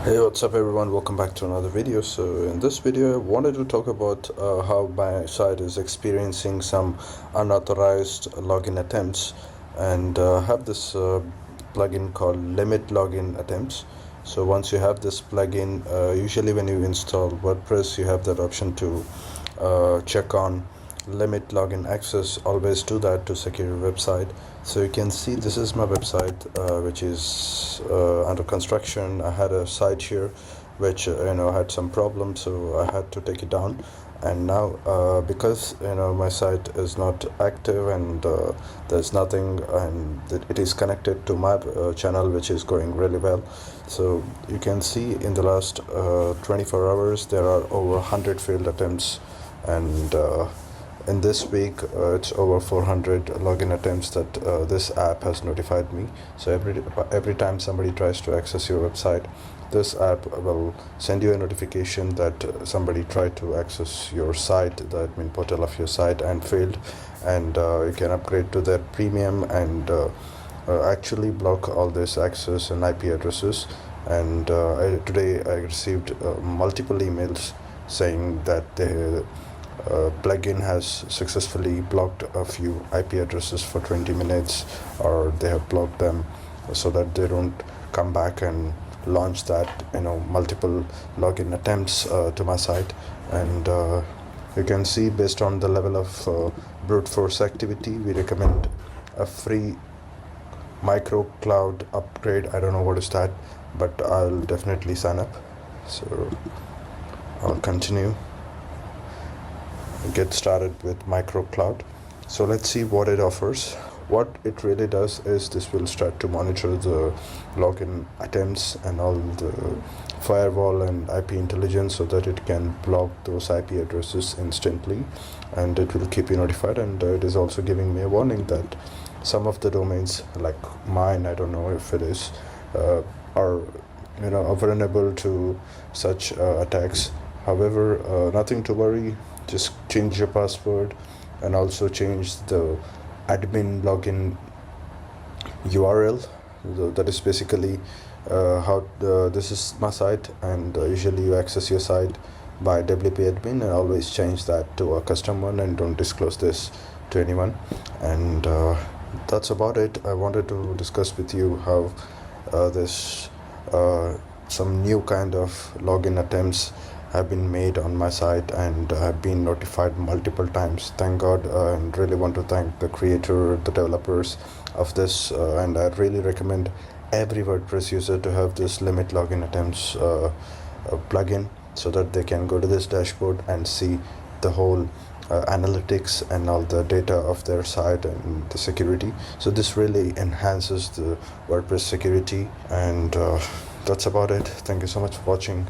Hey, what's up everyone? Welcome back to another video. So in this video I wanted to talk about how my site is experiencing some unauthorized login attempts, and have this plugin called limit login attempts. So once you have this plugin, usually when you install WordPress, you have that option to check on limit login access. Always do that to secure your website. So you can see this is my website, which is under construction. I had a site here which had some problems, so I had to take it down. And now because my site is not active, and there's nothing, and it is connected to my channel, which is going really well. So you can see in the last 24 hours there are over 100 failed attempts, and in this week it's over 400 login attempts that this app has notified me. So every time somebody tries to access your website, this app will send you a notification that somebody tried to access your site, the admin portal of your site, and failed. And you can upgrade to their premium and actually block all this access and IP addresses. And today I received multiple emails saying that the plugin has successfully blocked a few IP addresses for 20 minutes, or they have blocked them so that they don't come back and launch that multiple login attempts to my site. And you can see, based on the level of brute force activity, we recommend a free micro cloud upgrade. I don't know what is that, but I'll definitely sign up. So I'll continue, get started with micro cloud. So let's see what it offers. What it really does is this will start to monitor the login attempts and all the firewall and IP intelligence, so that it can block those IP addresses instantly, and it will keep you notified. And it is also giving me a warning that some of the domains, like mine, I don't know if it is, are vulnerable to such attacks. However, nothing to worry. Just change your password, and also change the admin login URL. That is basically how this is my site, and usually you access your site by WP admin, and always change that to a custom one, and don't disclose this to anyone. And that's about it. I wanted to discuss with you how this some new kind of login attempts have been made on my site, and have been notified multiple times. Thank God, and really want to thank the creator, the developers of this, and I really recommend every WordPress user to have this limit login attempts plugin, so that they can go to this dashboard and see the whole analytics and all the data of their site and the security. So this really enhances the WordPress security, and that's about it. Thank you so much for watching.